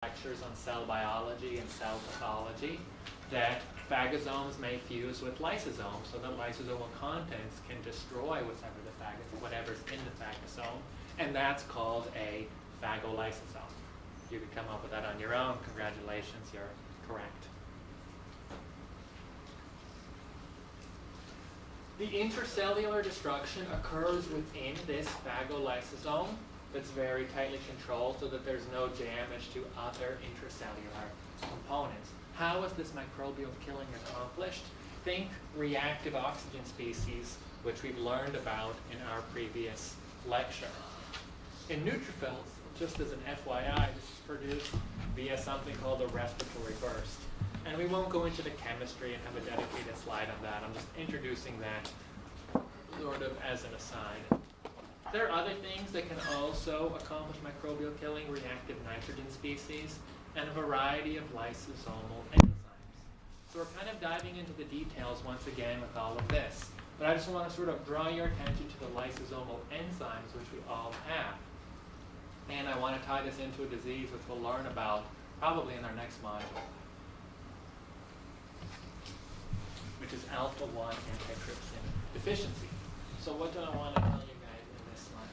lectures on cell biology and cell pathology that phagosomes may fuse with lysosomes so that lysosomal contents can destroy whatever's in the phagosome, and that's called a phagolysosome. You could come up with that on your own. Congratulations, you're correct. The intracellular destruction occurs within this phagolysosome that's very tightly controlled so that there's no damage to other intracellular components. How is this microbial killing accomplished? Think reactive oxygen species, which we've learned about in our previous lecture. In neutrophils, just as an FYI, this is produced via something called a respiratory burst. And we won't go into the chemistry and have a dedicated slide on that. I'm just introducing that sort of as an aside. There are other things that can also accomplish microbial killing, reactive nitrogen species, and a variety of lysosomal enzymes. So we're kind of diving into the details once again with all of this. But I just want to sort of draw your attention to the lysosomal enzymes, which we all have. And I want to tie this into a disease which we'll learn about probably in our next module, which is alpha-1 antitrypsin deficiency. So what do I want to tell you guys in this slide?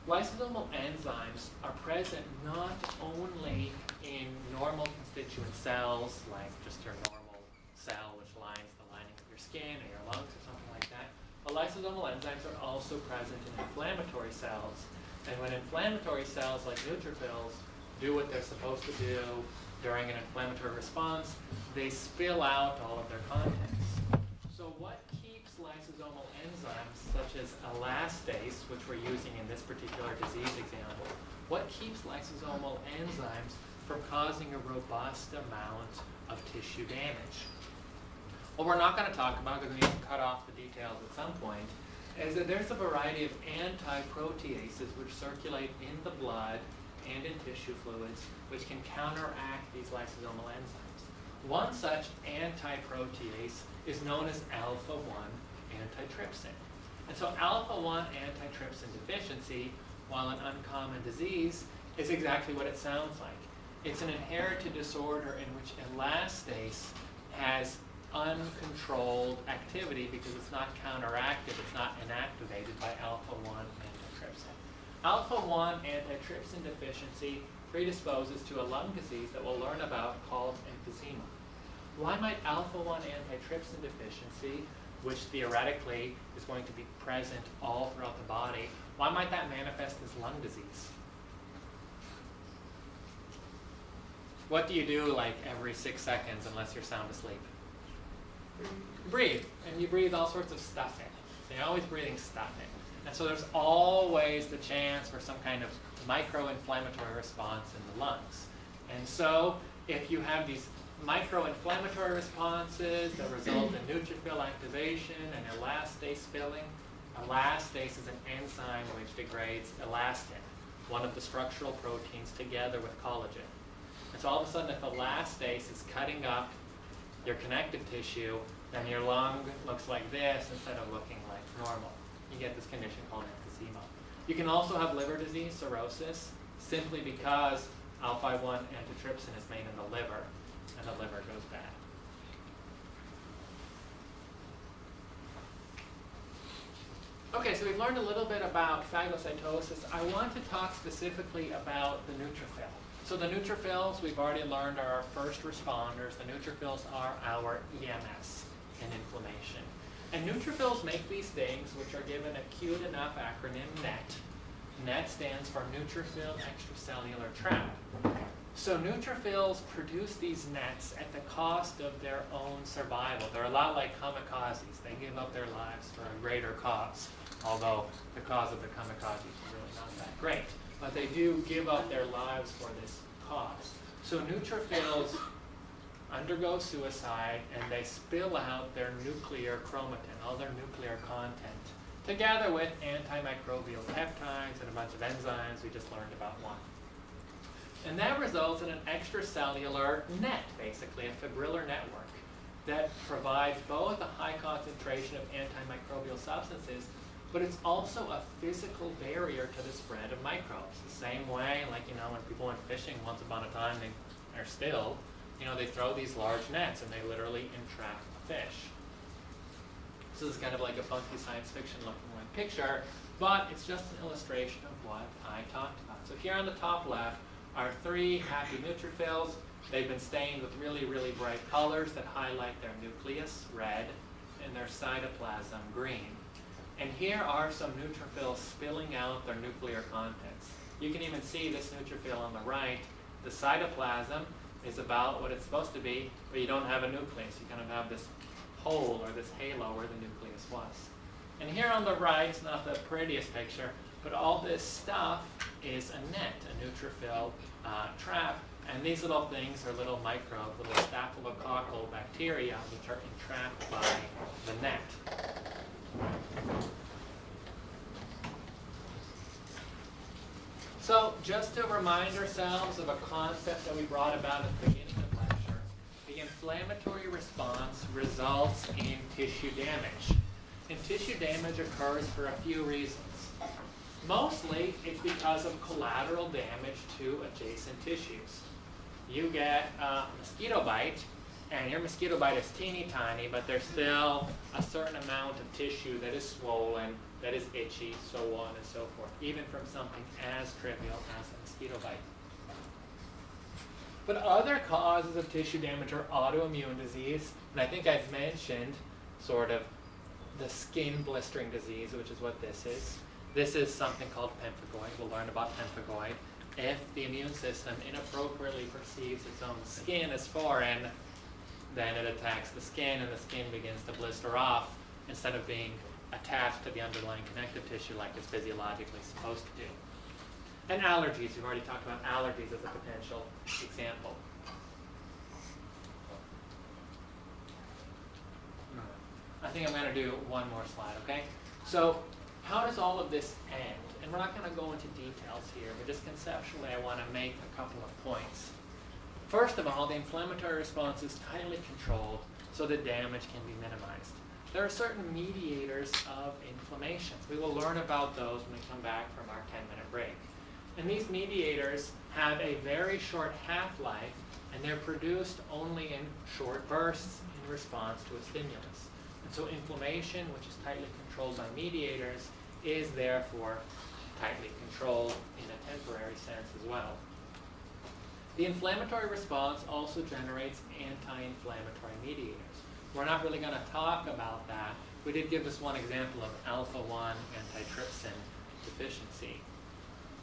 Lysosomal enzymes are present not only in normal constituent cells, like just your normal cell which lines the lining of your skin or your lungs or something like that, but lysosomal enzymes are also present in inflammatory cells. And when inflammatory cells like neutrophils do what they're supposed to do during an inflammatory response, they spill out all of their contents. So what keeps lysosomal enzymes, such as elastase, which we're using in this particular disease example, what keeps lysosomal enzymes from causing a robust amount of tissue damage? What we're not going to talk about, because we need to cut off the details at some point, is that there's a variety of antiproteases which circulate in the blood and in tissue fluids, which can counteract these lysosomal enzymes. One such antiprotease is known as alpha-1 antitrypsin. And so alpha-1 antitrypsin deficiency, while an uncommon disease, is exactly what it sounds like. It's an inherited disorder in which elastase has uncontrolled activity because it's not counteracted, it's not inactivated by alpha-1 antitrypsin. Alpha-1 antitrypsin deficiency predisposes to a lung disease that we'll learn about called emphysema. Why might alpha-1 antitrypsin deficiency, which theoretically is going to be present all throughout the body, why might that manifest as lung disease? What do you do like every 6 seconds unless you're sound asleep? Breathe, and you breathe all sorts of stuff in. So you're always breathing stuff in. And so there's always the chance for some kind of micro-inflammatory response in the lungs. And so if you have these micro-inflammatory responses that result in neutrophil activation and elastase spilling, elastase is an enzyme which degrades elastin, one of the structural proteins, together with collagen. And so all of a sudden, if elastase is cutting up your connective tissue, then your lung looks like this instead of looking like normal. You get this condition called emphysema. You can also have liver disease, cirrhosis, simply because alpha-1 antitrypsin is made in the liver, and the liver goes bad. Okay, so we've learned a little bit about phagocytosis. I want to talk specifically about the neutrophil. So the neutrophils, we've already learned, are our first responders. The neutrophils are our EMS in inflammation. And neutrophils make these things, which are given a cute enough acronym, NET. NET stands for neutrophil extracellular trap. So neutrophils produce these nets at the cost of their own survival. They're a lot like kamikazes. They give up their lives for a greater cause, although the cause of the kamikazes is really not that great. But they do give up their lives for this cause. So neutrophils undergo suicide and they spill out their nuclear chromatin, all their nuclear content, together with antimicrobial peptides and a bunch of enzymes. We just learned about one. And that results in an extracellular net, basically, a fibrillar network that provides both a high concentration of antimicrobial substances but it's also a physical barrier to the spread of microbes. The same way, like, when people went fishing once upon a time, they're still, they throw these large nets and they literally entrap a fish. So this is kind of like a funky science fiction looking like picture, but it's just an illustration of what I talked about. So here on the top left are 3 happy neutrophils. They've been stained with really, really bright colors that highlight their nucleus, red, and their cytoplasm, green. And here are some neutrophils spilling out their nuclear contents. You can even see this neutrophil on the right. The cytoplasm is about what it's supposed to be, but you don't have a nucleus. You kind of have this hole or this halo where the nucleus was. And here on the right, it's not the prettiest picture, but all this stuff is a net, a neutrophil trap. And these little things are little microbes, little staphylococcal bacteria, which are entrapped by the net. So just to remind ourselves of a concept that we brought about at the beginning of lecture, the inflammatory response results in tissue damage. And tissue damage occurs for a few reasons. Mostly, it's because of collateral damage to adjacent tissues. You get a mosquito bite, and your mosquito bite is teeny tiny, but there's still a certain amount of tissue that is swollen, that is itchy, so on and so forth, even from something as trivial as a mosquito bite. But other causes of tissue damage are autoimmune disease, and I think I've mentioned sort of the skin blistering disease, which is what this is. This is something called pemphigoid. We'll learn about pemphigoid. If the immune system inappropriately perceives its own skin as foreign, then it attacks the skin and the skin begins to blister off instead of being attached to the underlying connective tissue like it's physiologically supposed to do. And allergies, we've already talked about allergies as a potential example. I think I'm going to do one more slide, okay? So how does all of this end? And we're not going to go into details here, but just conceptually I want to make a couple of points. First of all, the inflammatory response is tightly controlled so that damage can be minimized. There are certain mediators of inflammation. We will learn about those when we come back from our 10-minute break. And these mediators have a very short half-life, and they're produced only in short bursts in response to a stimulus. And so inflammation, which is tightly controlled by mediators, is therefore tightly controlled in a temporary sense as well. The inflammatory response also generates anti-inflammatory mediators. We're not really going to talk about that. We did give this one example of alpha-1 antitrypsin deficiency.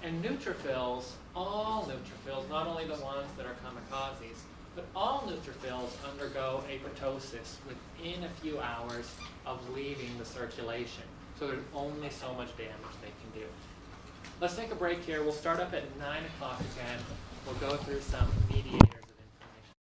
And neutrophils, all neutrophils, not only the ones that are kamikazes, but all neutrophils undergo apoptosis within a few hours of leaving the circulation. So there's only so much damage they can do. Let's take a break here. We'll start up at 9 o'clock again. We'll go through some mediators.